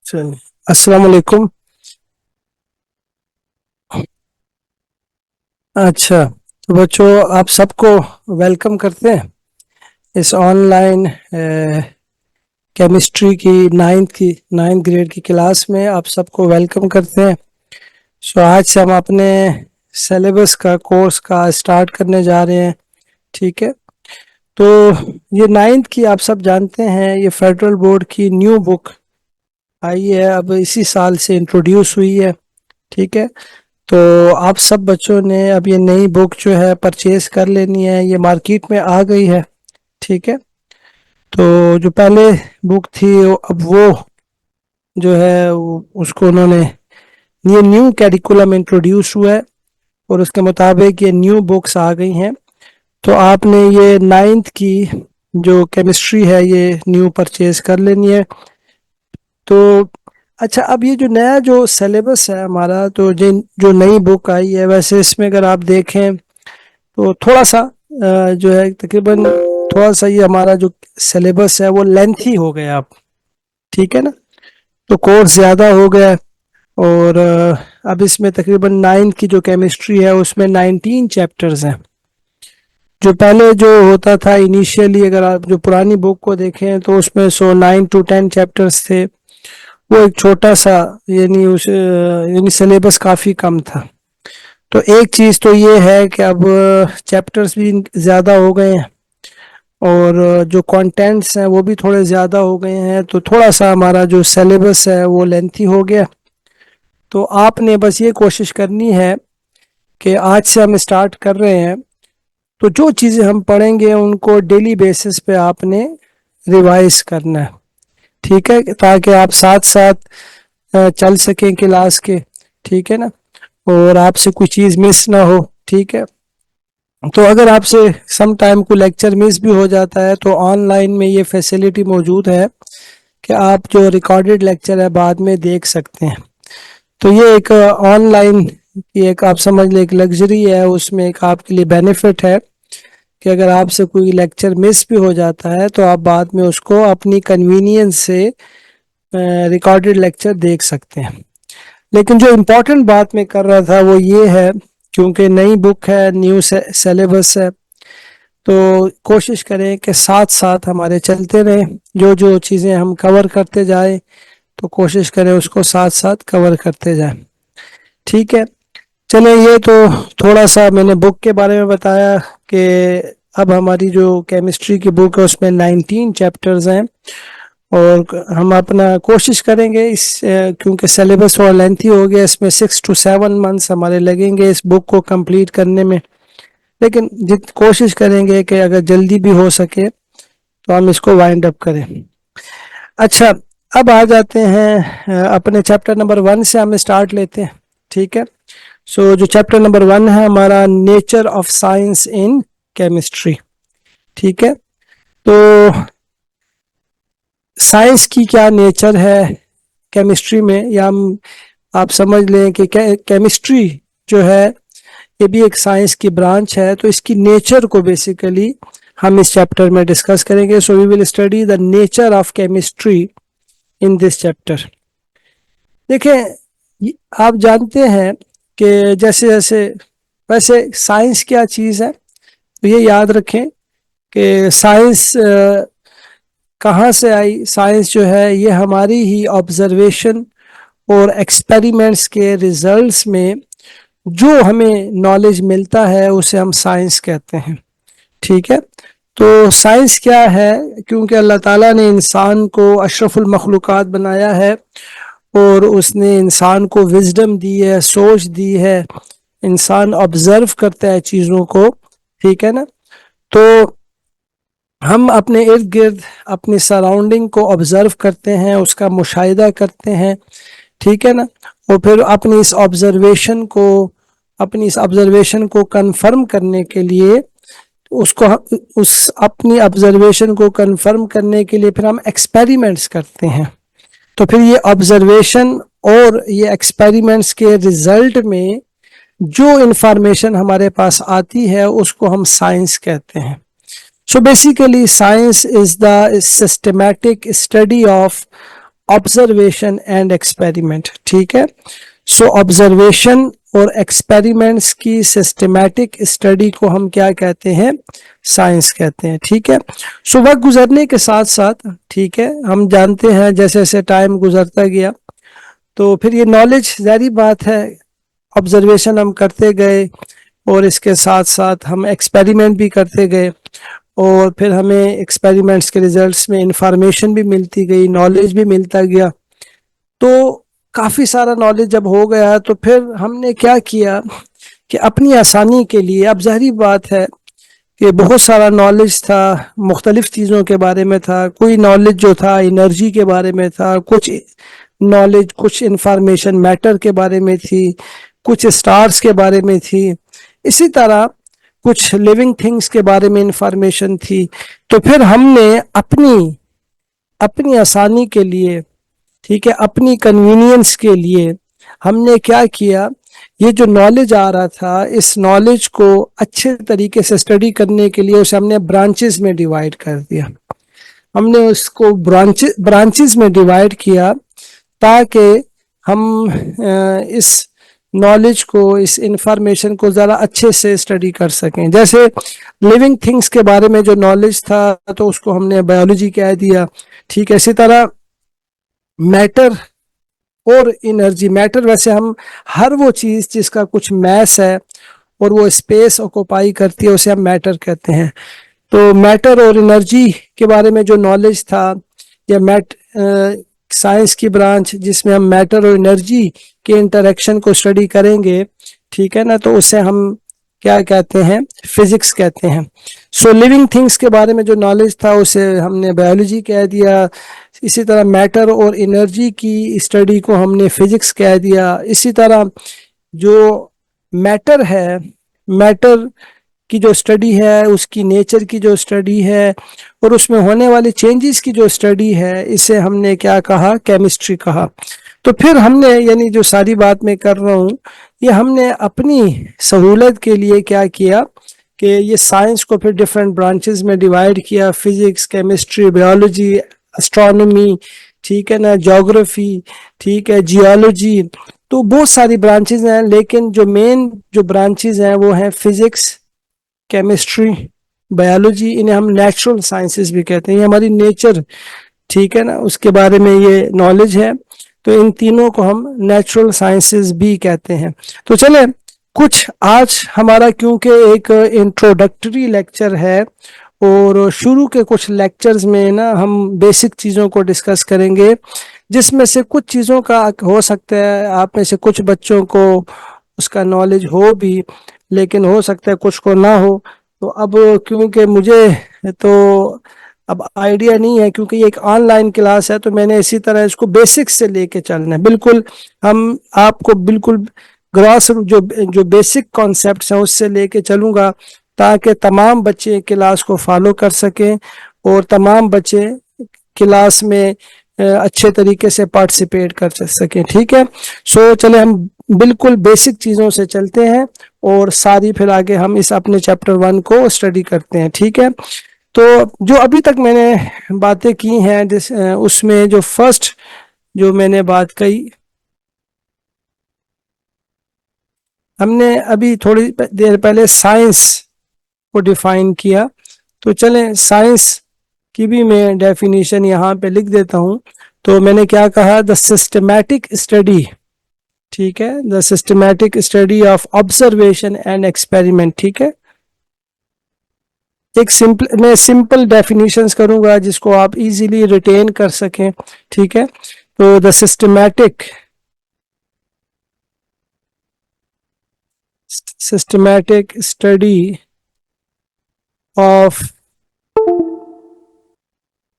चलिए, अस्सलाम वालेकुम। अच्छा, तो बच्चों आप सबको वेलकम करते हैं इस ऑनलाइन केमिस्ट्री की नाइन्थ ग्रेड की क्लास में। आप सबको वेलकम करते हैं। सो आज से हम अपने सिलेबस का कोर्स का स्टार्ट करने जा रहे हैं। ठीक है, तो ये नाइन्थ की आप सब जानते हैं, ये फेडरल बोर्ड की न्यू बुक आई है, अब इसी साल से इंट्रोड्यूस हुई है। ठीक है, तो आप सब बच्चों ने अब ये नई बुक जो है परचेज कर लेनी है, ये मार्केट में आ गई है। ठीक है, तो जो पहले बुक थी अब वो जो है उसको उन्होंने ये न्यू कैरिकुलम इंट्रोड्यूस हुआ है और उसके मुताबिक ये न्यू बुक्स आ गई हैं। तो आपने ये नाइन्थ की जो केमिस्ट्री है ये न्यू परचेज कर लेनी है। तो अच्छा, अब ये जो नया जो सिलेबस है हमारा, तो जिन जो नई बुक आई है, वैसे इसमें अगर आप देखें तो थोड़ा सा जो है तकरीबन थोड़ा सा ये हमारा जो सिलेबस है वो लेंथी हो गया अब। ठीक है ना, तो कोर्स ज़्यादा हो गया है। और अब इसमें तकरीबन नाइन्थ की जो केमिस्ट्री है उसमें 19 चैप्टर्स हैं। जो पहले जो होता था इनिशियली, अगर आप जो पुरानी बुक को देखें तो उसमें 9 to 10 चैप्टर्स थे। वो एक छोटा सा यानी सिलेबस काफ़ी कम था। तो एक चीज़ तो ये है कि अब चैप्टर्स भी ज़्यादा हो गए हैं और जो कंटेंट्स हैं वो भी थोड़े ज़्यादा हो गए हैं, तो थोड़ा सा हमारा जो सिलेबस है वो लेंथी हो गया। तो आपने बस ये कोशिश करनी है कि आज से हम स्टार्ट कर रहे हैं, तो जो चीज़ें हम पढ़ेंगे उनको डेली बेसिस पे आपने रिवाइज करना है। ठीक है, ताकि आप साथ साथ चल सकें क्लास के। ठीक है ना, और आपसे कोई चीज़ मिस ना हो। ठीक है, तो अगर आपसे सम टाइम को लेक्चर मिस भी हो जाता है तो ऑनलाइन में ये फैसिलिटी मौजूद है कि आप जो रिकॉर्डेड लेक्चर है बाद में देख सकते हैं। तो ये एक ऑनलाइन की एक आप समझ लें एक लग्जरी है, उसमें एक आपके लिए बेनिफिट है कि अगर आपसे कोई लेक्चर मिस भी हो जाता है तो आप बाद में उसको अपनी कन्वीनियंस से रिकॉर्डेड लेक्चर देख सकते हैं। लेकिन जो इम्पोर्टेंट बात मैं कर रहा था वो ये है, क्योंकि नई बुक है, न्यू सिलेबस है, तो कोशिश करें कि साथ साथ हमारे चलते रहें। जो जो चीज़ें हम कवर करते जाएं तो कोशिश करें उसको साथ साथ कवर करते जाएं। ठीक है, चलें, ये तो थोड़ा सा मैंने बुक के बारे में बताया कि अब हमारी जो केमिस्ट्री की बुक है उसमें 19 चैप्टर्स हैं और हम अपना कोशिश करेंगे क्योंकि सिलेबस और लेंथी हो गया, इसमें 6 to 7 मंथ्स हमारे लगेंगे इस बुक को कंप्लीट करने में। लेकिन जित कोशिश करेंगे कि अगर जल्दी भी हो सके तो हम इसको वाइंड अप करें। अच्छा, अब आ जाते हैं अपने चैप्टर नंबर 1 से हम स्टार्ट लेते हैं। ठीक है, सो जो चैप्टर नंबर 1 है हमारा, nature of science in chemistry. ठीक है, तो साइंस की क्या नेचर है केमिस्ट्री में, या हम आप समझ लें कि केमिस्ट्री जो है ये भी एक साइंस की ब्रांच है, तो इसकी नेचर को बेसिकली हम इस चैप्टर में डिस्कस करेंगे। So we will study the nature of chemistry in this chapter. देखें, आप जानते हैं कि जैसे जैसे वैसे साइंस क्या चीज़ है, तो ये याद रखें कि साइंस कहाँ से आई। साइंस जो है ये हमारी ही ऑब्जर्वेशन और एक्सपेरिमेंट्स के रिजल्ट्स में जो हमें नॉलेज मिलता है उसे हम साइंस कहते हैं। ठीक है, तो साइंस क्या है, क्योंकि अल्लाह ताला ने इंसान को अशरफुल मखलूक़ात बनाया है और उसने इंसान को विजडम दी है, सोच दी है, इंसान ऑब्जर्व करता है चीज़ों को। ठीक है ना, तो हम अपने इर्द गिर्द अपनी सराउंडिंग को ऑब्जर्व करते हैं, उसका मुशाहिदा करते हैं। ठीक है ना, और फिर अपनी इस ऑब्जर्वेशन को कंफर्म करने के लिए उसको उस अपनी ऑब्जर्वेशन को कंफर्म करने के लिए फिर हम एक्सपेरिमेंट्स करते हैं। तो फिर ये ऑब्जर्वेशन और ये एक्सपेरिमेंट्स के रिजल्ट में जो इंफॉर्मेशन हमारे पास आती है उसको हम साइंस कहते हैं। So basically, science is the systematic study of observation and experiment, ठीक है। सो ऑब्जर्वेशन और एक्सपेरिमेंट्स की सिस्टमैटिक स्टडी को हम क्या कहते हैं, साइंस कहते हैं, ठीक है। सो वक्त गुजरने के साथ साथ, ठीक है, हम जानते हैं जैसे जैसे टाइम गुजरता गया तो फिर ये नॉलेज, जारी बात है, ऑब्जर्वेशन हम करते गए और इसके साथ साथ हम एक्सपेरिमेंट भी करते गए और फिर हमें एक्सपेरिमेंट्स के रिजल्ट्स में इंफॉर्मेशन भी मिलती गई, नॉलेज भी मिलता गया। तो काफ़ी सारा नॉलेज जब हो गया तो फिर हमने क्या किया कि अपनी आसानी के लिए, अब ज़ाहिर बात है कि बहुत सारा नॉलेज था, मुख्तलिफ चीज़ों के बारे में था। कोई नॉलेज जो था एनर्जी के बारे में था, कुछ नॉलेज, कुछ इंफॉर्मेशन मैटर के बारे में थी, कुछ स्टार्स के बारे में थी, इसी तरह कुछ लिविंग थिंग्स के बारे में इंफॉर्मेशन थी। तो फिर हमने अपनी अपनी आसानी के लिए, ठीक है, अपनी कन्वीनियंस के लिए हमने क्या किया, ये जो नॉलेज आ रहा था, इस नॉलेज को अच्छे तरीके से स्टडी करने के लिए उसे हमने ब्रांचेस में डिवाइड कर दिया। हमने उसको ब्रांचेस में डिवाइड किया ताकि हम इस नॉलेज को, इस इंफॉर्मेशन को ज़रा अच्छे से स्टडी कर सकें। जैसे लिविंग थिंग्स के बारे में जो नॉलेज था तो उसको हमने बायोलॉजी कह दिया, ठीक है। इसी तरह मैटर और एनर्जी, मैटर वैसे हम हर वो चीज़ जिसका कुछ मैस है और वो स्पेस ऑक्यूपाई करती है उसे हम मैटर कहते हैं। तो मैटर और एनर्जी के बारे में जो नॉलेज था, या साइंस की ब्रांच जिसमें हम मैटर और एनर्जी के इंटरेक्शन को स्टडी करेंगे, ठीक है ना, तो उसे हम क्या कहते हैं, फिजिक्स कहते हैं। सो लिविंग थिंग्स के बारे में जो नॉलेज था उसे हमने बायोलॉजी कह दिया। इसी तरह मैटर और एनर्जी की स्टडी को हमने फिजिक्स कह दिया। इसी तरह जो मैटर है, मैटर की जो स्टडी है, उसकी नेचर की जो स्टडी है और उसमें होने वाले चेंजेस की जो स्टडी है, इसे हमने क्या कहा, केमिस्ट्री कहा। तो फिर हमने, यानी जो सारी बात मैं कर रहा हूँ, ये हमने अपनी सहूलत के लिए क्या किया कि ये साइंस को फिर डिफरेंट ब्रांचेस में डिवाइड किया, फिजिक्स, केमिस्ट्री, बायोलॉजी, एस्ट्रोनॉमी, ठीक है ना, ज्योग्राफी, ठीक है, जियोलॉजी। तो बहुत सारी ब्रांचेस हैं, लेकिन जो मेन जो ब्रांचेस हैं वो हैं फिजिक्स, केमिस्ट्री, बायोलॉजी। इन्हें हम नेचुरल साइंसेस भी कहते हैं, ये हमारी नेचर, ठीक है ना, उसके बारे में ये नॉलेज है। तो इन तीनों को हम नेचुरल साइंसेस भी कहते हैं। तो चले कुछ आज हमारा, क्योंकि एक इंट्रोडक्टरी लेक्चर है और शुरू के कुछ लेक्चर्स में ना हम बेसिक चीज़ों को डिस्कस करेंगे, जिसमें से कुछ चीज़ों का हो सकता है आप में से कुछ बच्चों को उसका नॉलेज हो भी, लेकिन हो सकता है कुछ को ना हो। तो अब क्योंकि मुझे तो अब आइडिया नहीं है, क्योंकि ये एक ऑनलाइन क्लास है, तो मैंने इसी तरह इसको बेसिक्स से लेके चलना है। बिल्कुल हम आपको बिल्कुल ग्रॉस जो जो बेसिक कॉन्सेप्ट्स हैं उससे लेके चलूँगा, ताकि तमाम बच्चे क्लास को फॉलो कर सकें और तमाम बच्चे क्लास में अच्छे तरीके से पार्टिसिपेट कर सकें, ठीक है। सो चले हम बिल्कुल बेसिक चीज़ों से चलते हैं और सारी फिर आगे हम इस अपने चैप्टर 1 को स्टडी करते हैं, ठीक है। तो जो अभी तक मैंने बातें की हैं, जिस उसमें जो फर्स्ट जो मैंने बात कही, हमने अभी थोड़ी देर पहले साइंस को डिफाइन किया। तो चलें साइंस की भी मैं डेफिनेशन यहाँ पे लिख देता हूँ। तो मैंने क्या कहा, द सिस्टमैटिक स्टडी, ठीक है, the systematic study of observation and experiment, ठीक है। एक सिंपल, मैं सिंपल डेफिनेशंस करूंगा जिसको आप इजीली रिटेन कर सकें, ठीक है। तो the systematic study of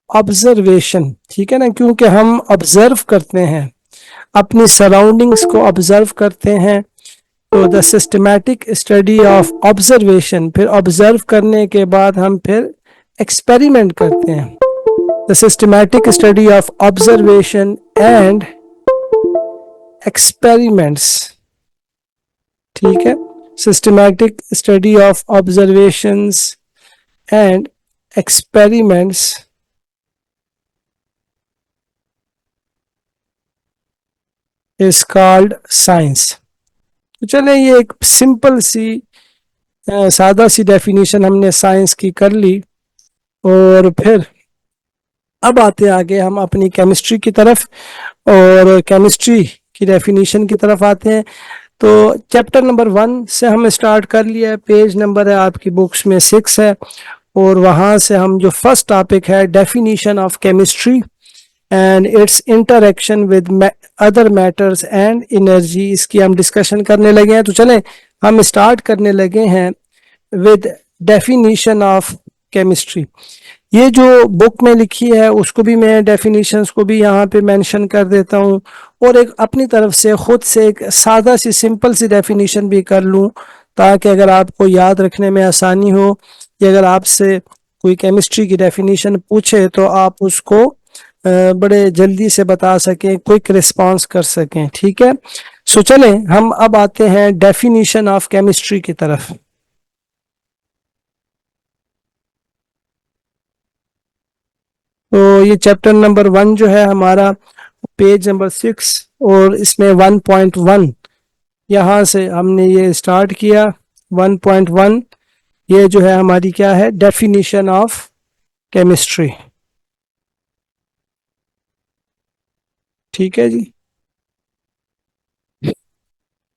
observation, ठीक है ना, क्योंकि हम ऑब्जर्व करते हैं, अपनी सराउंडिंग्स को ऑब्जर्व करते हैं। तो the systematic study of observation, फिर ऑब्जर्व करने के बाद हम फिर एक्सपेरिमेंट करते हैं। The systematic study of observation and experiments, ठीक है, systematic study of observations and experiments is called science. तो चले ये एक सिंपल सी सादा सी डेफिनेशन हमने साइंस की कर ली। और फिर अब आते आगे हम अपनी केमिस्ट्री की तरफ, और केमिस्ट्री की डेफिनेशन की तरफ आते हैं। तो चैप्टर नंबर 1 से हम स्टार्ट कर लिया है, पेज नंबर है आपकी बुक्स में 6 है, और वहाँ से हम जो फर्स्ट टॉपिक है definition of chemistry and it's interaction with other matters and energy, इसकी हम डिस्कशन करने लगे हैं। तो चलें हम स्टार्ट करने लगे हैं विद डेफिनेशन ऑफ केमिस्ट्री। ये जो बुक में लिखी है उसको भी मैं डेफिनेशंस को भी यहाँ पे मेंशन कर देता हूँ, और एक अपनी तरफ से खुद से एक सादा सी सिंपल सी डेफिनेशन भी कर लूँ, ताकि अगर आपको याद रखने में आसानी हो, या अगर आपसे कोई केमिस्ट्री की डेफिनेशन पूछे तो आप उसको बड़े जल्दी से बता सकें, क्विक रिस्पांस कर सकें। ठीक है, सो चलें हम अब आते हैं डेफिनेशन ऑफ केमिस्ट्री की तरफ। तो ये चैप्टर नंबर 1 जो है हमारा, पेज नंबर 6, और इसमें 1.1 यहाँ से हमने ये स्टार्ट किया। 1.1 ये जो है हमारी क्या है, डेफिनेशन ऑफ केमिस्ट्री। ठीक है जी,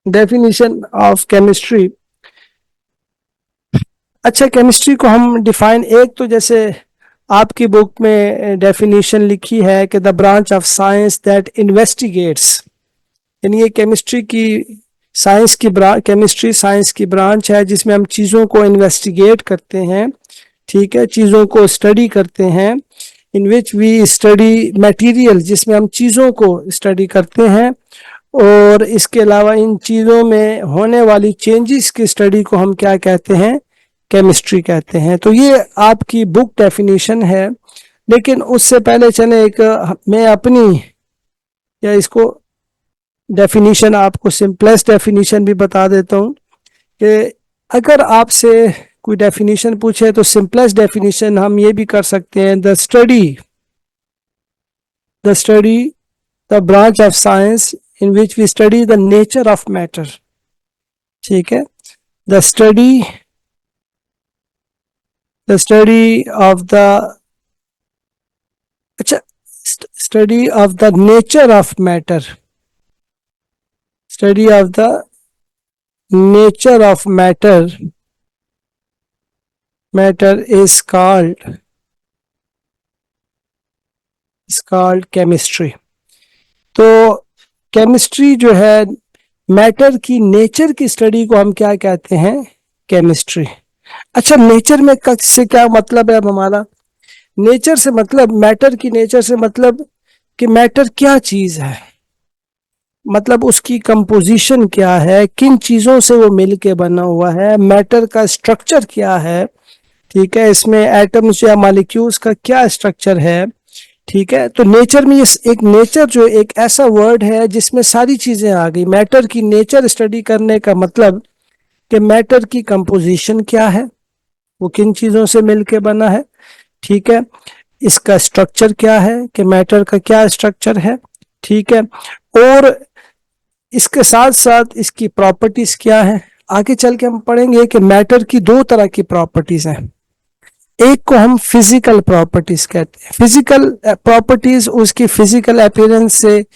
डेफिनेशन ऑफ केमिस्ट्री। अच्छा, केमिस्ट्री को हम डिफाइन, एक तो जैसे आपकी बुक में डेफिनेशन लिखी है कि the branch of science that investigates, यानी ये केमिस्ट्री की साइंस की केमिस्ट्री साइंस की ब्रांच है जिसमें हम चीज़ों को इन्वेस्टिगेट करते हैं। ठीक है, चीज़ों को स्टडी करते हैं। इन विच वी स्टडी मटेरियल, जिसमें हम चीज़ों को स्टडी करते हैं, और इसके अलावा इन चीज़ों में होने वाली चेंजेस की स्टडी को हम क्या कहते हैं, केमिस्ट्री कहते हैं। तो ये आपकी बुक डेफिनेशन है। लेकिन उससे पहले चले एक मैं अपनी, या इसको डेफिनेशन आपको सिंपलेस्ट डेफिनेशन भी बता देता हूँ कि अगर आपसे कोई डेफिनेशन पूछे तो सिंपलेस्ट डेफिनेशन हम ये भी कर सकते हैं, the branch of science in which we study the nature of matter. ठीक है, द स्टडी ऑफ द, अच्छा, study of the nature of matter, study of the nature of matter is called chemistry. तो chemistry जो है, matter की nature की study को हम क्या कहते हैं, केमिस्ट्री। अच्छा, नेचर में से क्या मतलब है अब हमारा, नेचर से मतलब, मैटर की नेचर से मतलब कि मैटर क्या चीज है, मतलब उसकी कंपोजिशन क्या है, किन चीजों से वो मिलके बना हुआ है, मैटर का स्ट्रक्चर क्या है। ठीक है, इसमें एटम्स या मॉलिक्यूल्स का क्या स्ट्रक्चर है। ठीक है, तो नेचर में ये एक नेचर जो एक ऐसा वर्ड है जिसमें सारी चीजें आ गई। मैटर की नेचर स्टडी करने का मतलब कि मैटर की कंपोजिशन क्या है, वो किन चीजों से मिलके बना है। ठीक है, इसका स्ट्रक्चर क्या है, कि मैटर का क्या स्ट्रक्चर है। ठीक है, और इसके साथ साथ इसकी प्रॉपर्टीज क्या है। आगे चल के हम पढ़ेंगे कि मैटर की 2 तरह की प्रॉपर्टीज हैं। एक को हम फिजिकल प्रॉपर्टीज कहते हैं। फिजिकल प्रॉपर्टीज उसकी फिजिकल अपीयरेंस से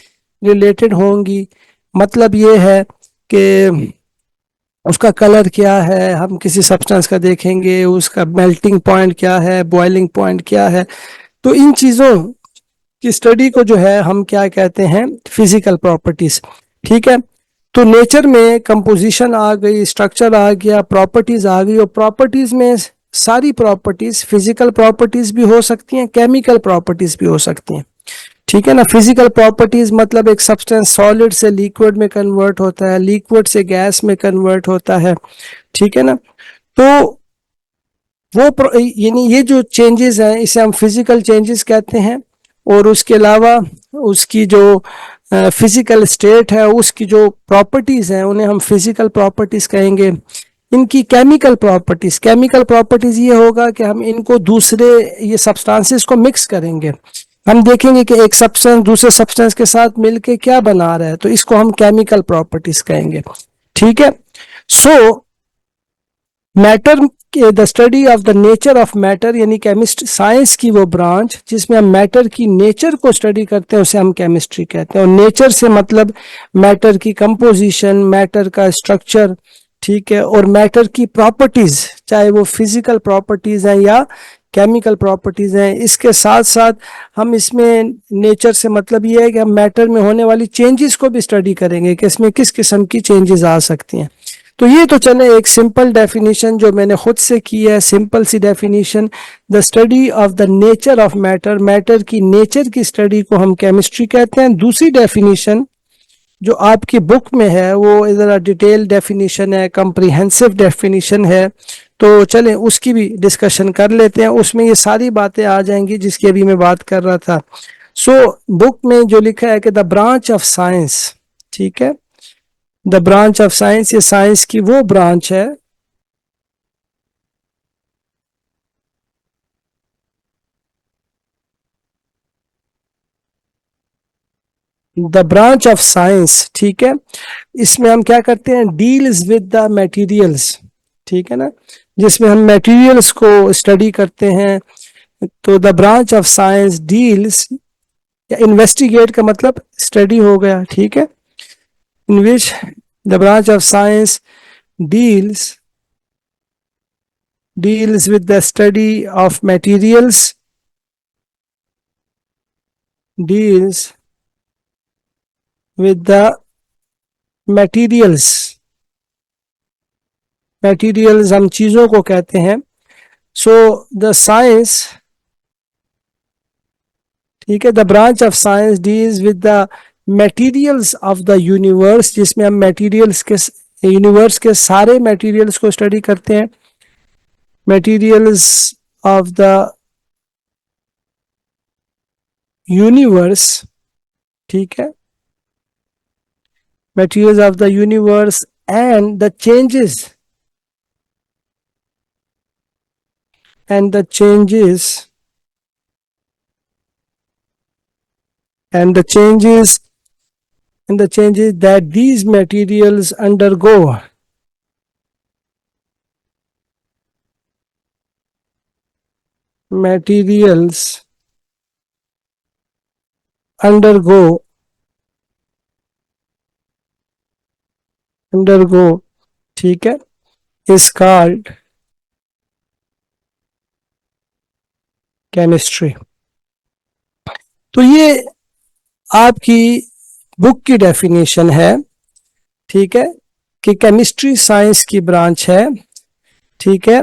रिलेटेड होंगी। मतलब ये है कि उसका कलर क्या है, हम किसी सब्सटेंस का देखेंगे, उसका मेल्टिंग पॉइंट क्या है, बॉइलिंग पॉइंट क्या है। तो इन चीज़ों की स्टडी को जो है हम क्या कहते हैं, फिजिकल प्रॉपर्टीज। ठीक है, तो नेचर में कंपोजिशन आ गई, स्ट्रक्चर आ गया, प्रॉपर्टीज आ गई, और प्रॉपर्टीज में सारी प्रॉपर्टीज फिजिकल प्रॉपर्टीज भी हो सकती हैं, केमिकल प्रॉपर्टीज भी हो सकती हैं। ठीक है ना, फिजिकल प्रॉपर्टीज मतलब एक सब्सटेंस सॉलिड से लिक्विड में कन्वर्ट होता है, लिक्विड से गैस में कन्वर्ट होता है। ठीक है ना, तो वो यानी ये जो चेंजेस हैं इसे हम फिजिकल चेंजेस कहते हैं। और उसके अलावा उसकी जो फिजिकल स्टेट है, उसकी जो प्रॉपर्टीज हैं उन्हें हम फिजिकल प्रॉपर्टीज कहेंगे। इनकी केमिकल प्रॉपर्टीज ये होगा कि हम इनको दूसरे ये सब्सटेंसेस को मिक्स करेंगे, हम देखेंगे कि एक सब्सटेंस दूसरे सब्सटेंस के साथ मिलके क्या बना रहा है, तो इसको हम केमिकल प्रॉपर्टीज कहेंगे। ठीक है। सो matter, the study of the nature of matter, यानी केमिस्ट्री साइंस की वो ब्रांच जिसमें हम मैटर की नेचर को स्टडी करते हैं उसे हम केमिस्ट्री कहते हैं। और नेचर से मतलब मैटर की कंपोजिशन, मैटर का स्ट्रक्चर, ठीक है, और मैटर की प्रॉपर्टीज, चाहे वो फिजिकल प्रॉपर्टीज हैं या केमिकल प्रॉपर्टीज हैं। इसके साथ साथ हम इसमें नेचर से मतलब ये है कि हम मैटर में होने वाली चेंजेस को भी स्टडी करेंगे कि इसमें किस किस्म की चेंजेस आ सकती हैं। तो ये तो चले एक सिंपल डेफिनेशन जो मैंने खुद से की है, सिंपल सी definition, the study of the nature of matter, matter की नेचर की स्टडी को हम केमिस्ट्री कहते हैं। दूसरी डेफिनेशन जो आपकी बुक में है वो ज़रा डिटेल डेफिनेशन है, कम्प्रिहेंसिव डेफिनेशन है, तो चलें उसकी भी डिस्कशन कर लेते हैं। उसमें ये सारी बातें आ जाएंगी जिसकी अभी मैं बात कर रहा था। सो बुक में जो लिखा है कि द ब्रांच ऑफ साइंस, ठीक है, द ब्रांच ऑफ साइंस, ये साइंस की वो ब्रांच है द ब्रांच ऑफ साइंस, ठीक है, इसमें हम क्या करते हैं, डील्स विद द मटेरियल्स, ठीक है ना, जिसमें हम मटेरियल्स को स्टडी करते हैं। तो the branch of science deals, या इन्वेस्टिगेट का मतलब स्टडी हो गया, ठीक है, in which the branch of science deals with the study of materials, deals with the materials हम चीजों को कहते हैं। सो द साइंस, ठीक है, the branch of science deals with the materials of the universe, जिसमें हम मटेरियल्स के, यूनिवर्स के सारे मटेरियल्स को स्टडी करते हैं। मटेरियल्स ऑफ द यूनिवर्स, ठीक है, materials of the universe and the changes and the changes and the changes and the changes that these materials undergo, materials undergo ठीक है, is called केमिस्ट्री। तो ये आपकी बुक की डेफिनेशन है, ठीक है, कि केमिस्ट्री साइंस की ब्रांच है, ठीक है।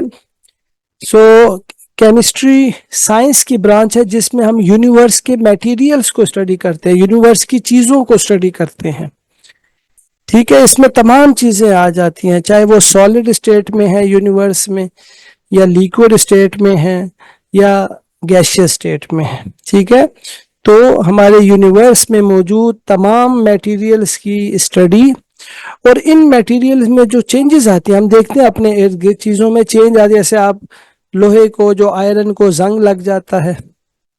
सो केमिस्ट्री साइंस की ब्रांच है जिसमें हम यूनिवर्स के मटेरियल्स को स्टडी करते हैं, यूनिवर्स की चीजों को स्टडी करते हैं, ठीक है। इसमें तमाम चीजें आ जाती हैं, चाहे वो सॉलिड स्टेट में है यूनिवर्स में, या लिक्विड स्टेट में है, या गैसियस स्टेट में है, ठीक है। तो हमारे यूनिवर्स में मौजूद तमाम मटेरियल्स की स्टडी, और इन मटेरियल्स में जो चेंजेस आती हैं हम देखते हैं अपने इर्द गिर्द चीज़ों में चेंज आ, जैसे आप लोहे को, जो आयरन को जंग लग जाता है,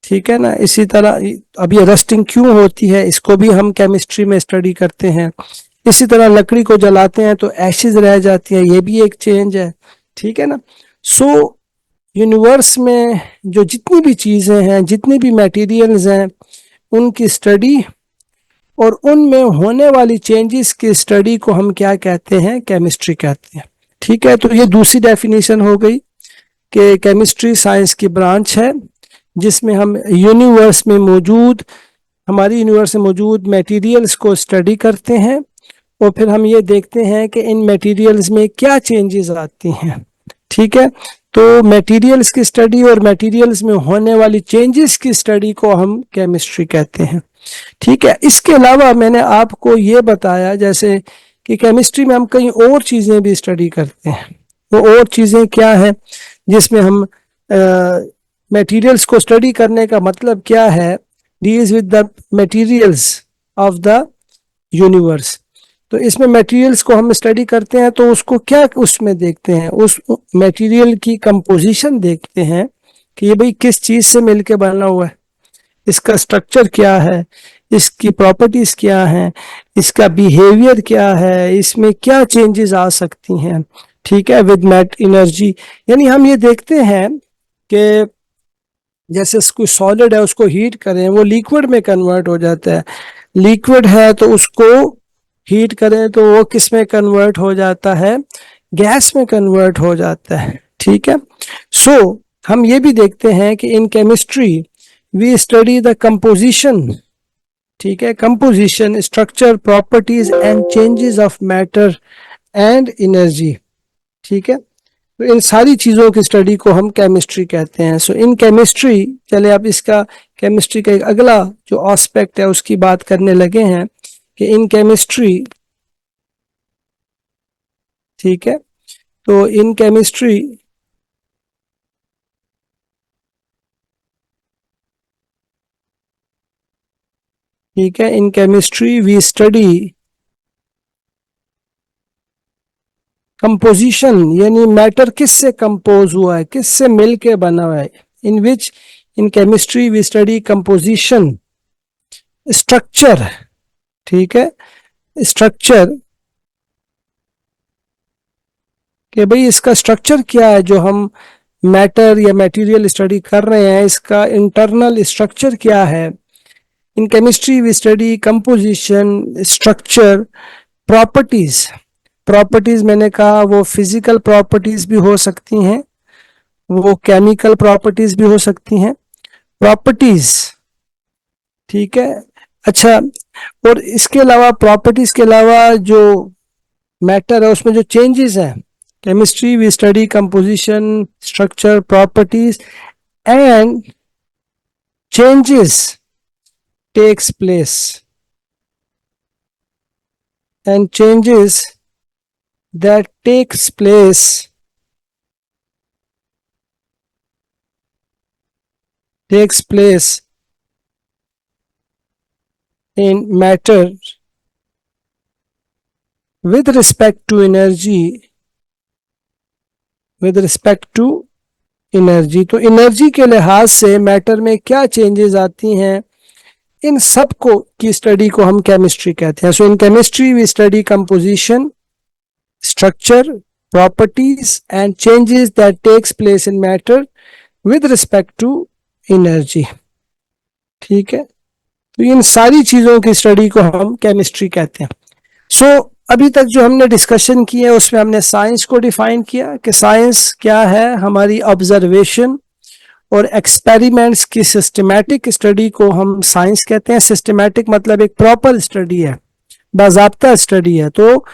ठीक है ना, इसी तरह अब ये रस्टिंग क्यों होती है इसको भी हम केमिस्ट्री में स्टडी करते हैं। इसी तरह लकड़ी को जलाते हैं तो एशेज रह जाती हैं, ये भी एक चेंज है, ठीक है ना। सो यूनिवर्स में जो जितनी भी चीज़ें हैं, जितनी भी मटेरियल्स हैं, उनकी स्टडी और उनमें होने वाली चेंजेस की स्टडी को हम क्या कहते हैं, केमिस्ट्री कहते हैं, ठीक है। तो ये दूसरी डेफिनेशन हो गई कि केमिस्ट्री साइंस की ब्रांच है जिसमें हम यूनिवर्स में मौजूद, हमारी यूनिवर्स में मौजूद मटेरियल्स को स्टडी करते हैं, और फिर हम ये देखते हैं कि इन मटेरियल्स में क्या चेंजेस आती हैं, ठीक है। तो मटेरियल्स की स्टडी और मटेरियल्स में होने वाली चेंजेस की स्टडी को हम केमिस्ट्री कहते हैं, ठीक है। इसके अलावा मैंने आपको ये बताया जैसे कि केमिस्ट्री में हम कई और चीज़ें भी स्टडी करते हैं। वो और चीज़ें क्या हैं जिसमें हम मटेरियल्स को स्टडी करने का मतलब क्या है, deals with the materials of the universe. तो इसमें मटेरियल्स को हम स्टडी करते हैं तो उसको क्या उसमें देखते हैं, उस मटेरियल की कंपोजिशन देखते हैं कि ये भाई किस चीज़ से मिलके बना हुआ है, इसका स्ट्रक्चर क्या है, इसकी प्रॉपर्टीज क्या है, इसका बिहेवियर क्या है, इसमें क्या चेंजेस आ सकती हैं, ठीक है, विद मैट एनर्जी। यानी हम ये देखते हैं कि जैसे कोई सॉलिड है उसको हीट करें वो लिक्विड में कन्वर्ट हो जाता है, लिक्विड है तो उसको हीट करें तो वो किस में कन्वर्ट हो जाता है, गैस में कन्वर्ट हो जाता है, ठीक है। सो हम ये भी देखते हैं कि in chemistry we study the composition, ठीक है, composition, structure, properties and changes of matter and energy, ठीक है। तो इन सारी चीजों की स्टडी को हम केमिस्ट्री कहते हैं। सो इन केमिस्ट्री, चले अब इसका केमिस्ट्री का एक अगला जो एस्पेक्ट है उसकी बात करने लगे हैं कि इन केमिस्ट्री, ठीक है, तो इन केमिस्ट्री ठीक है, in chemistry we study composition, यानी मैटर किससे कंपोज हुआ है, किससे मिलके बना हुआ है, in which in chemistry we study composition, structure, ठीक है, स्ट्रक्चर कि भाई इसका स्ट्रक्चर क्या है, जो हम मैटर या मटेरियल स्टडी कर रहे हैं इसका इंटरनल स्ट्रक्चर क्या है। In chemistry we study composition, structure, properties, properties मैंने कहा वो फिजिकल प्रॉपर्टीज भी हो सकती हैं, वो केमिकल प्रॉपर्टीज भी हो सकती हैं, प्रॉपर्टीज, ठीक है। अच्छा, और इसके अलावा प्रॉपर्टीज के अलावा जो मैटर है उसमें जो चेंजेस हैं, chemistry we study composition, structure, properties and changes takes place, and changes that takes place in matter with respect to energy, with respect to energy. तो एनर्जी के लिहाज से मैटर में क्या चेंजेस आती हैं, इन सब को की स्टडी को हम केमिस्ट्री कहते हैं। So in chemistry we study composition, structure, properties and changes that takes place in matter with respect to energy, ठीक है। तो इन सारी चीजों की स्टडी को हम केमिस्ट्री कहते हैं। सो अभी तक जो हमने डिस्कशन की है उसमें हमने साइंस को डिफाइन किया कि साइंस क्या है, हमारी ऑब्जर्वेशन और एक्सपेरिमेंट्स की सिस्टमैटिक स्टडी को हम साइंस कहते हैं। सिस्टमैटिक मतलब एक प्रॉपर स्टडी है, बाज़ाब्ता स्टडी है। तो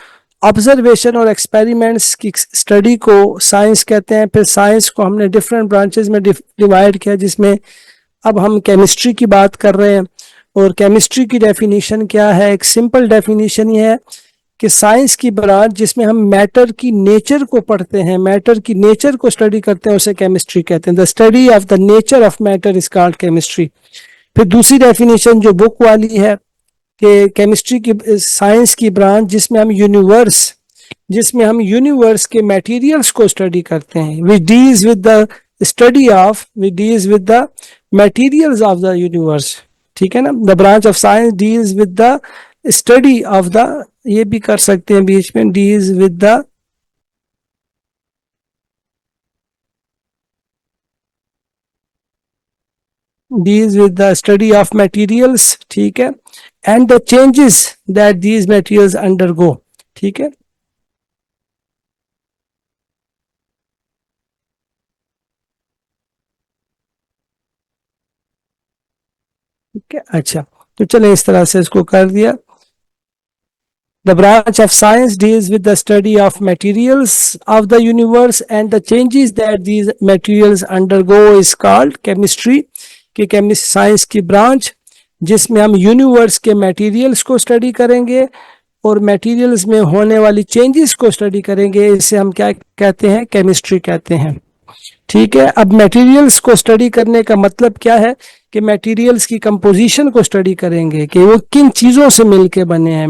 ऑब्जर्वेशन और एक्सपेरिमेंट्स की स्टडी को साइंस कहते हैं। फिर साइंस को हमने डिफरेंट ब्रांचेस में डिवाइड किया, जिसमें अब हम केमिस्ट्री की बात कर रहे हैं। और केमिस्ट्री की डेफिनेशन क्या है, एक सिंपल डेफिनेशन ये है कि साइंस की ब्रांच जिसमें हम मैटर की नेचर को पढ़ते हैं, मैटर की नेचर को स्टडी करते हैं, उसे केमिस्ट्री कहते हैं। The study of the nature of matter is called chemistry. फिर दूसरी डेफिनेशन जो बुक वाली है कि केमिस्ट्री की साइंस की ब्रांच जिसमें हम यूनिवर्स के मटेरियल्स को स्टडी करते हैं, which deals with the materials of the universe, ठीक है ना। The branch of science deals with the study of the, ये भी कर सकते हैं बीच में, deals with the study of materials, ठीक है, and the changes that these materials undergo, ठीक है। ठीक है, अच्छा, तो चले इस तरह से इसको कर दिया। The branch of science deals with the study of materials of the universe and the changes that these materials undergo is called chemistry। कि साइंस की ब्रांच जिसमें हम यूनिवर्स के मटेरियल्स को स्टडी करेंगे और मटेरियल्स में होने वाली चेंजेस को स्टडी करेंगे, इसे हम क्या कहते हैं, केमिस्ट्री कहते हैं, ठीक है। अब मटेरियल्स को स्टडी करने का मतलब क्या है कि मटेरियल्स की कंपोजिशन को स्टडी करेंगे कि वो किन चीज़ों से मिलके बने हैं,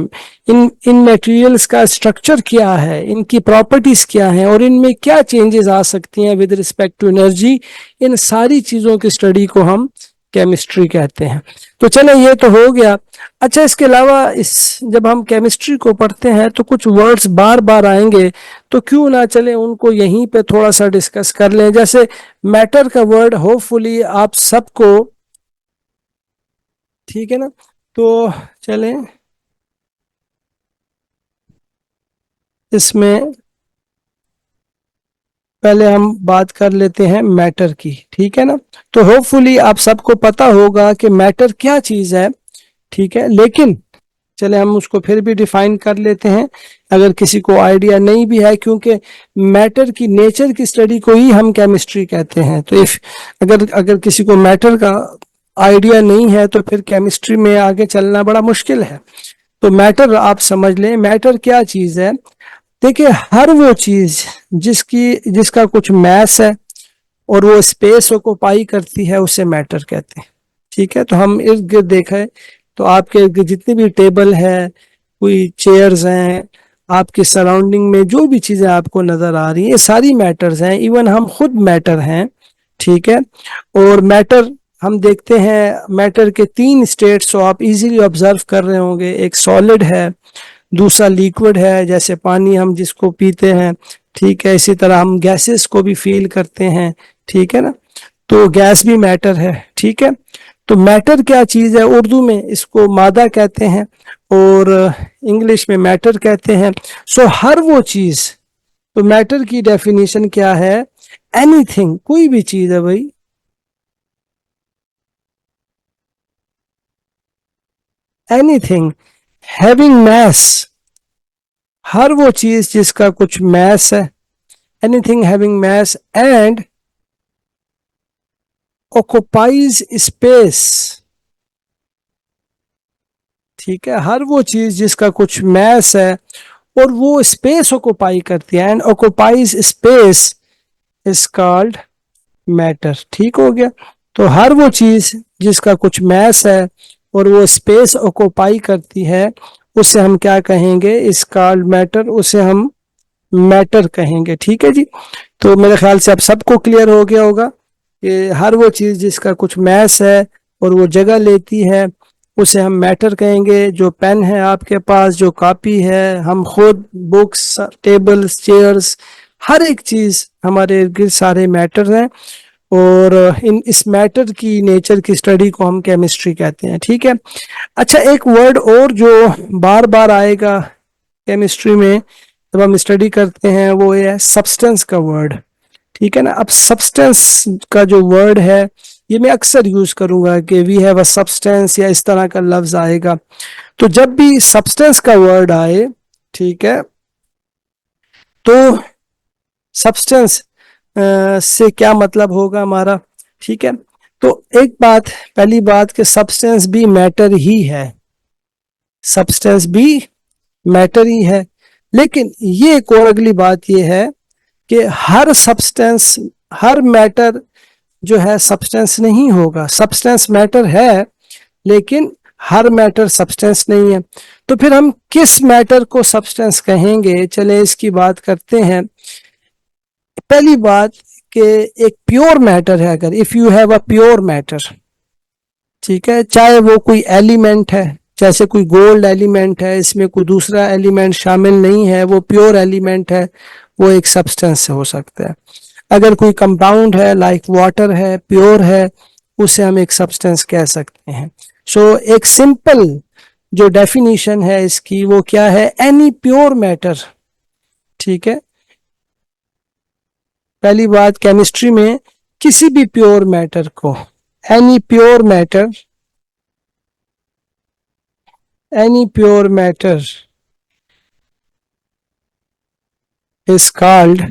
इन मटेरियल्स का स्ट्रक्चर क्या है, इनकी प्रॉपर्टीज क्या हैं और इनमें क्या चेंजेस आ सकती हैं विद रिस्पेक्ट टू एनर्जी। इन सारी चीज़ों की स्टडी को हम केमिस्ट्री कहते हैं। तो चलो ये तो हो गया। अच्छा, इसके अलावा इस जब हम केमिस्ट्री को पढ़ते हैं तो कुछ वर्ड्स बार बार आएंगे, तो क्यों ना चले उनको यहीं पे थोड़ा सा डिस्कस कर लें। जैसे मैटर का वर्ड होपफुली आप सबको ठीक है ना, तो चलें इसमें पहले हम बात कर लेते हैं मैटर की, ठीक है ना। तो होपफुली आप सबको पता होगा कि मैटर क्या चीज है, ठीक है। लेकिन चले हम उसको फिर भी डिफाइन कर लेते हैं अगर किसी को आइडिया नहीं भी है, क्योंकि मैटर की नेचर की स्टडी को ही हम केमिस्ट्री कहते हैं। तो इफ अगर अगर किसी को मैटर का आइडिया नहीं है तो फिर केमिस्ट्री में आगे चलना बड़ा मुश्किल है। तो मैटर आप समझ लें, मैटर क्या चीज है। देखिए, हर वो चीज जिसका कुछ मैस है और वो स्पेस ऑक्युपाई करती है उसे मैटर कहते हैं, ठीक है। तो हम इर्द गिर्द देखें तो आपके इर्द गिर्द जितनी भी टेबल है, कोई चेयर्स हैं, आपके सराउंडिंग में जो भी चीजें आपको नजर आ रही हैं, ये सारी मैटर्स हैं। इवन हम खुद मैटर हैं, ठीक है। और मैटर हम देखते हैं, मैटर के 3 स्टेट्स आप इजीली ऑब्जर्व कर रहे होंगे। एक सॉलिड है, दूसरा लिक्विड है जैसे पानी हम जिसको पीते हैं, ठीक है। इसी तरह हम गैसेस को भी फील करते हैं, ठीक है ना। तो गैस भी मैटर है, ठीक है। तो मैटर क्या चीज है, उर्दू में इसको मादा कहते हैं और इंग्लिश में मैटर कहते हैं। सो हर वो चीज, तो मैटर की डेफिनेशन क्या है, एनीथिंग, कोई भी चीज है भाई, एनीथिंग हैविंग मैस, हर वो चीज जिसका कुछ मैस है, anything having mass and occupies space, ठीक है। हर वो चीज जिसका कुछ मैस है और वो स्पेस ऑक्युपाई करती है, and occupies space is called matter, ठीक हो गया। तो हर वो चीज जिसका कुछ मैस है और वो स्पेस ऑक्युपाई करती है उसे हम क्या कहेंगे, इस कॉल्ड मैटर, उसे हम मैटर कहेंगे, ठीक है जी। तो मेरे ख्याल से अब सबको क्लियर हो गया होगा कि हर वो चीज जिसका कुछ मैस है और वो जगह लेती है उसे हम मैटर कहेंगे। जो पेन है आपके पास, जो कॉपी है, हम खुद, बुक्स, टेबल्स, चेयर्स, हर एक चीज हमारे इर्द गिर्द सारे मैटर हैं। और इस मैटर की नेचर की स्टडी को हम केमिस्ट्री कहते हैं, ठीक है। अच्छा, एक वर्ड और जो बार बार आएगा केमिस्ट्री में जब हम स्टडी करते हैं वो है सब्सटेंस का वर्ड, ठीक है ना। अब सब्सटेंस का जो वर्ड है ये मैं अक्सर यूज करूंगा कि वी हैव अ सब्सटेंस, या इस तरह का लफ्ज आएगा। तो जब भी सब्सटेंस का वर्ड आए, ठीक है, तो सब्सटेंस से क्या मतलब होगा हमारा, ठीक है। तो एक बात, पहली बात कि सब्सटेंस भी मैटर ही है, सब्सटेंस भी मैटर ही है। लेकिन ये एक और अगली बात ये है कि हर सब्सटेंस, हर मैटर जो है सब्सटेंस नहीं होगा। सब्सटेंस मैटर है लेकिन हर मैटर सब्सटेंस नहीं है। तो फिर हम किस मैटर को सब्सटेंस कहेंगे, चले इसकी बात करते हैं। पहली बात कि एक प्योर मैटर है, अगर if you have a pure matter, ठीक है, चाहे वो कोई एलिमेंट है, जैसे कोई गोल्ड एलिमेंट है, इसमें कोई दूसरा एलिमेंट शामिल नहीं है, वो प्योर एलिमेंट है, वो एक सब्सटेंस हो सकता है। अगर कोई कंपाउंड है लाइक वाटर है, प्योर है, उसे हम एक सब्सटेंस कह सकते हैं। सो एक सिंपल जो डेफिनेशन है इसकी वो क्या है, एनी प्योर मैटर, ठीक है। पहली बात, केमिस्ट्री में किसी भी प्योर मैटर को, any pure matter, any pure matter is called,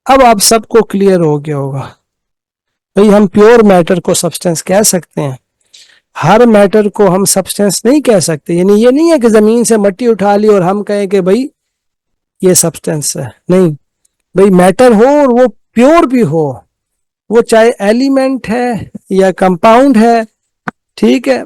अब आप सबको क्लियर हो गया होगा भाई, हम प्योर मैटर को सब्सटेंस कह सकते हैं, हर मैटर को हम सब्सटेंस नहीं कह सकते। यानी ये नहीं है कि जमीन से मट्टी उठा ली और हम कहें कि भाई ये सब्सटेंस है, नहीं भाई, मैटर हो और वो प्योर भी हो, वो चाहे एलिमेंट है या कंपाउंड है, ठीक है,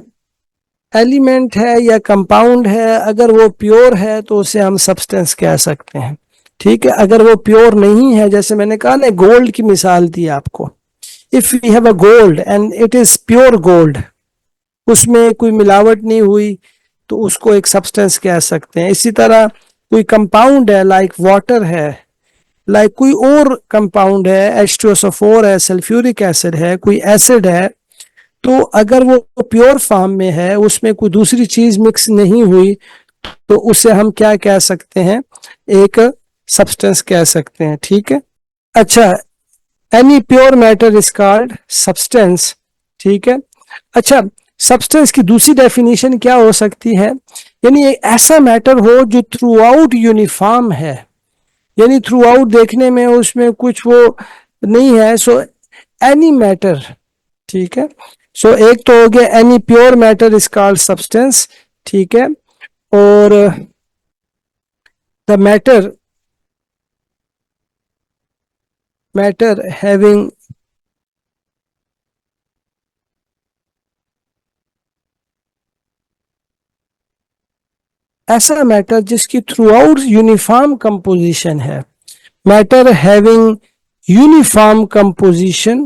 एलिमेंट है या कंपाउंड है, अगर वो प्योर है तो उसे हम सब्सटेंस कह सकते हैं, ठीक है। अगर वो प्योर नहीं है, जैसे मैंने कहा ना, गोल्ड की मिसाल दी आपको, if we have a gold and it is pure gold, उसमें कोई मिलावट नहीं हुई, तो उसको एक सब्सटेंस कह सकते हैं। इसी तरह कोई कंपाउंड है, लाइक वाटर है, लाइक कोई और कंपाउंड है, H2SO4 है, सल्फ्यूरिक एसिड है, कोई एसिड है, तो अगर वो प्योर फॉर्म में है, उसमें कोई दूसरी चीज मिक्स नहीं हुई, तो उसे हम क्या कह सकते हैं, एक सब्सटेंस कह सकते हैं। ठीक है। अच्छा, any pure matter is called substance. ठीक है। अच्छा, सब्सटेंस की दूसरी डेफिनेशन क्या हो सकती है, यानी एक ऐसा मैटर हो जो थ्रू आउट यूनिफॉर्म है, यानी थ्रू आउट देखने में उसमें कुछ वो नहीं है, सो एनी मैटर। ठीक है। सो एक तो हो गया any pure matter is called substance. ठीक है। और द मैटर हैविंग ऐसा मैटर जिसकी थ्रू आउट यूनिफॉर्म कंपोजिशन है, matter having uniform composition,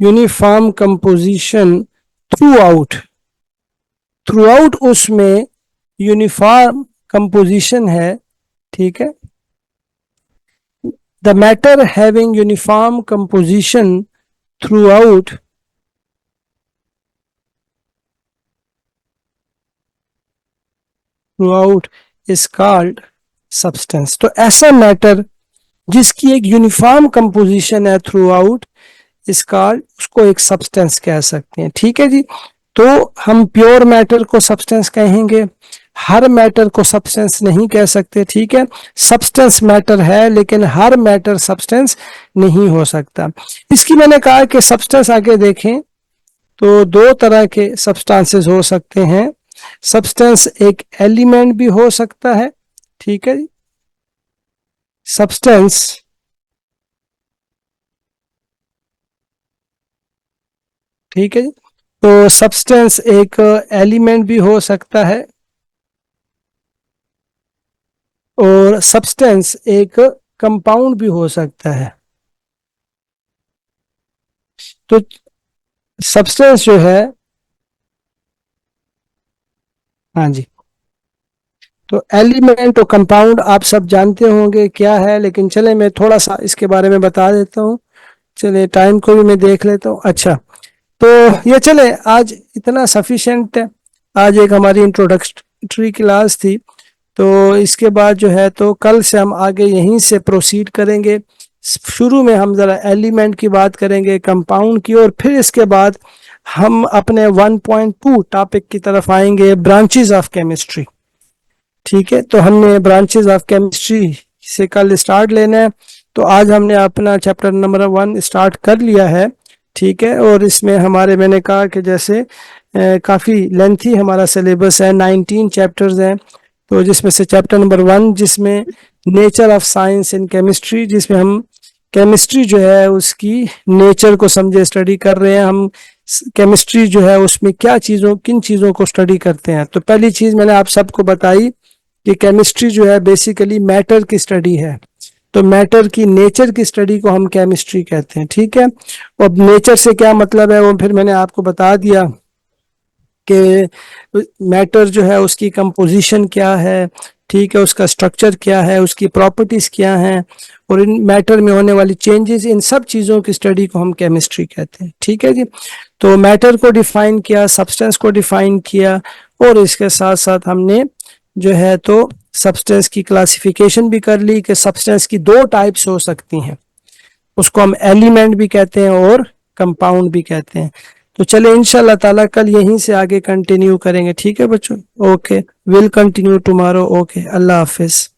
uniform composition through out उसमें यूनिफॉर्म कंपोजिशन है। ठीक है। The matter having uniform composition through out is called substance. तो ऐसा मैटर जिसकी एक यूनिफॉर्म कंपोजिशन है थ्रू आउट इज कॉल्ड, उसको एक सब्सटेंस कह सकते हैं। ठीक है जी। तो हम प्योर मैटर को सब्सटेंस कहेंगे, हर मैटर को सब्सटेंस नहीं कह सकते। ठीक है। सब्सटेंस मैटर है, लेकिन हर मैटर सब्सटेंस नहीं हो सकता। इसकी मैंने कहा कि सब्सटेंस आगे देखें तो दो तरह के सब्सटेंसेस हो सकते हैं। सब्सटेंस एक एलिमेंट भी हो सकता है। ठीक है। सब्सटेंस ठीक है। तो सब्सटेंस एक एलिमेंट भी हो सकता है, और सब्सटेंस एक कंपाउंड भी हो सकता है। तो सब्सटेंस जो है, हाँ जी, तो एलिमेंट और कंपाउंड आप सब जानते होंगे क्या है, लेकिन चले मैं थोड़ा सा इसके बारे में बता देता हूँ। चले टाइम को भी मैं देख लेता हूँ। अच्छा, तो ये चले आज इतना सफिशिएंट है। आज एक हमारी इंट्रोडक्टरी क्लास थी, तो इसके बाद जो है तो कल से हम आगे यहीं से प्रोसीड करेंगे। शुरू में हम ज़रा एलिमेंट की बात करेंगे, कंपाउंड की, और फिर इसके बाद हम अपने 1.2 टॉपिक की तरफ आएंगे, ब्रांचेस ऑफ केमिस्ट्री। ठीक है। तो हमने ब्रांचेस ऑफ केमिस्ट्री से कल स्टार्ट लेना है, तो आज हमने अपना चैप्टर नंबर 1 स्टार्ट कर लिया है। ठीक है। और इसमें हमारे, मैंने कहा कि जैसे काफ़ी लेंथी हमारा सिलेबस है, 19 चैप्टर्स हैं। तो जिसमें से चैप्टर नंबर 1 जिसमें nature of science in chemistry, जिसमें हम केमिस्ट्री जो है उसकी नेचर को समझे स्टडी कर रहे हैं। हम केमिस्ट्री जो है उसमें किन चीज़ों को स्टडी करते हैं। तो पहली चीज़ मैंने आप सबको बताई कि केमिस्ट्री जो है बेसिकली मैटर की स्टडी है। तो मैटर की नेचर की स्टडी को हम केमिस्ट्री कहते हैं। ठीक है। और नेचर से क्या मतलब है वो फिर मैंने आपको बता दिया कि मैटर जो है उसकी कंपोजिशन क्या है, ठीक है, उसका स्ट्रक्चर क्या है, उसकी प्रॉपर्टीज क्या हैं, और इन मैटर में होने वाली चेंजेस, इन सब चीज़ों की स्टडी को हम केमिस्ट्री कहते हैं। ठीक है जी। तो मैटर को डिफाइन किया, सब्सटेंस को डिफाइन किया, और इसके साथ साथ हमने जो है तो सब्सटेंस की क्लासिफिकेशन भी कर ली कि सब्सटेंस की दो टाइप्स हो सकती हैं, उसको हम एलिमेंट भी कहते हैं और कंपाउंड भी कहते हैं। तो चले इंशाल्लाह ताला कल यहीं से आगे कंटिन्यू करेंगे। ठीक है बच्चों, okay, will continue tomorrow. Okay, Allah Hafiz.